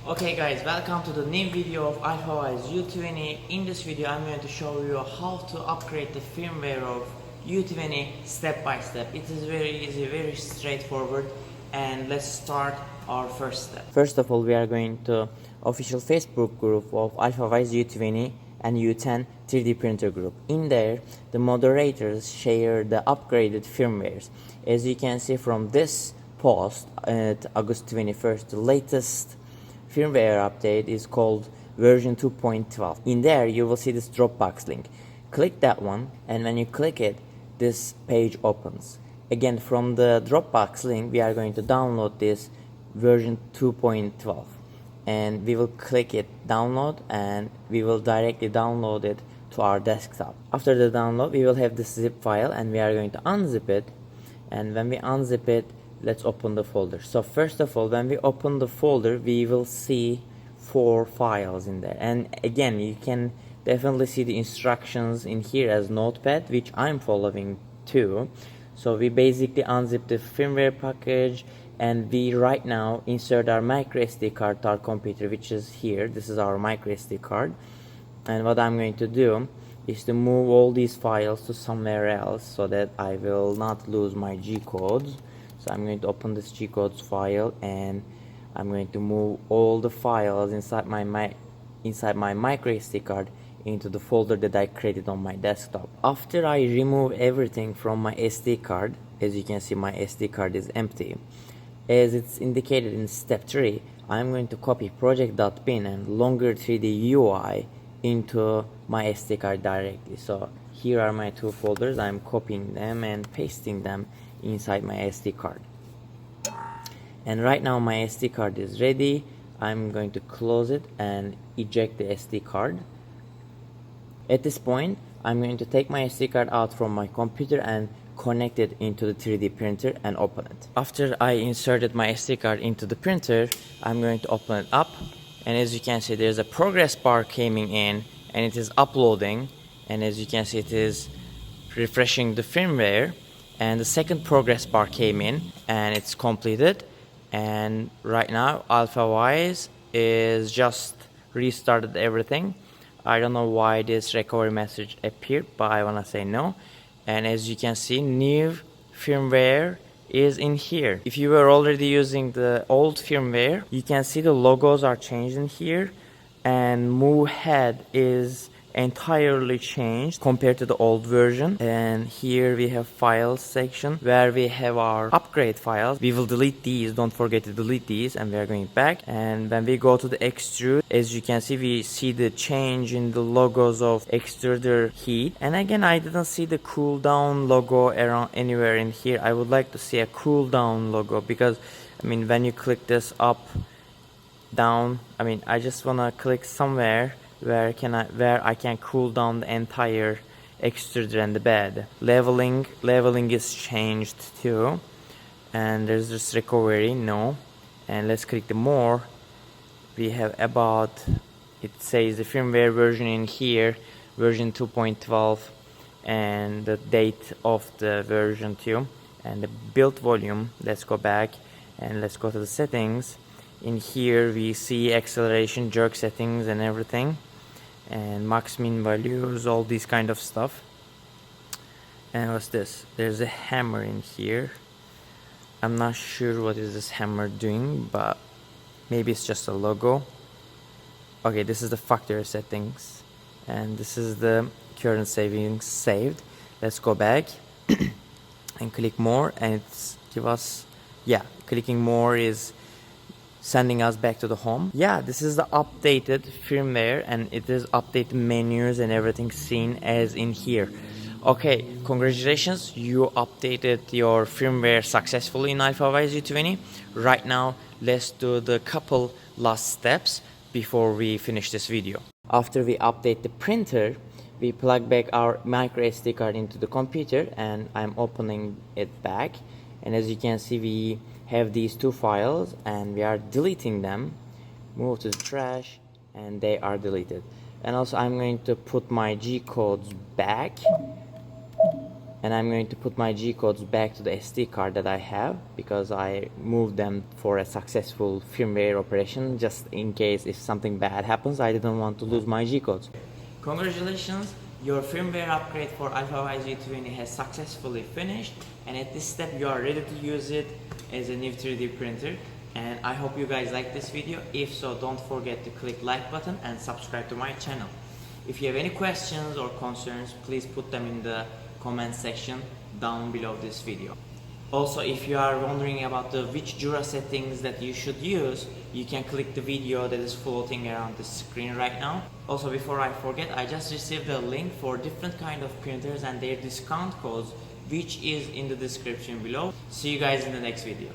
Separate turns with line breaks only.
Okay guys, welcome to the new video of Alfawise U20. In this video I'm going to show you how to upgrade the firmware of U20 step by step. It is very easy, very straightforward, and let's start our first step. First of all, we are going to official Facebook group of Alfawise U20 and U10 3D printer group. In there, the moderators share the upgraded firmwares. As you can see from this post at August 21st, the latest firmware update is called version 2.12. In there you will see this Dropbox link. Click that one, and when you click it, this page opens. Again, from the Dropbox link we are going to download this version 2.12, and we will click it download, and we will directly download it to our desktop. After the download we will have this zip file, and we are going to unzip it, and when we unzip it, let's open the folder. So first of all, when we open the folder, we will see 4 files in there, and again you can definitely see the instructions in here as notepad, which I'm following too. So we basically unzip the firmware package, and we right now insert our micro SD card to our computer, which is here. This is our micro SD card, and what I'm going to do is to move all these files to somewhere else so that I will not lose my G codes. So I'm going to open this G codes file, and I'm going to move all the files inside my micro SD card into the folder that I created on my desktop. After I remove everything from my SD card, as you can see my SD card is empty. As it's indicated in step 3, I'm going to copy project.bin and longer 3D UI into my SD card directly. So here are my 2 folders. I'm copying them and pasting them inside my SD card. And right now my SD card is ready. I'm going to close it and eject the SD card. At this point, I'm going to take my SD card out from my computer and connect it into the 3D printer and open it. After I inserted my SD card into the printer, I'm going to open it up, and as you can see there's a progress bar coming in, and it is uploading, and as you can see it is refreshing the firmware, and the second progress bar came in and it's completed. And right now Alfawise is just restarted everything. I don't know why this recovery message appeared, but I wanna say no. And as you can see, new firmware is in here. If you were already using the old firmware, you can see the logos are changed in here, and move head is entirely changed compared to the old version. And here we have files section where we have our upgrade files. We will delete these, don't forget to delete these, and we are going back. And when we go to the extrude, as you can see, we see the change in the logos of extruder heat. And again, I didn't see the cool down logo around anywhere in here. I would like to see a cool down logo, because I mean when you click this up down, I just wanna click somewhere where I can cool down the entire extruder and the bed. Leveling is changed too, and there's this recovery, no. And let's click the more. We have about, it says the firmware version in here, version 2.12, and the date of the version 2, and the build volume. Let's go back and let's go to the settings. In here we see acceleration, jerk settings and everything, and max min values, all these kind of stuff. And what's this? There's a hammer in here. I'm not sure what is this hammer doing, but maybe it's just a logo. Okay, this is the factory settings, and this is the current savings saved. Let's go back and click more, and it's give us, yeah, clicking more is sending us back to the home. Yeah, this is the updated firmware, and it is updated menus and everything seen as in here. Okay, congratulations, you updated your firmware successfully in Alfawise U20. Right now, let's do the couple last steps before we finish this video. After we update the printer, we plug back our micro SD card into the computer, and I'm opening it back. And as you can see, we have these 2 files, and we are deleting them. Move to the trash, and they are deleted. And also I'm going to put my G codes back, and I'm going to put my G-codes back to the SD card that I have because I moved them for a successful firmware operation. Just in case if something bad happens, I didn't want to lose my G-codes. Congratulations, your firmware upgrade for Alfawise U20 has successfully finished, and at this step you are ready to use it as a new 3D printer. And I hope you guys like this video. If so, don't forget to click like button and subscribe to my channel. If you have any questions or concerns, please put them in the comment section down below this video. Also, if you are wondering about which Jura settings that you should use, you can click the video that is floating around the screen right now. Also, before I forget, I just received a link for different kind of printers and their discount codes, which is in the description below. See you guys in the next video.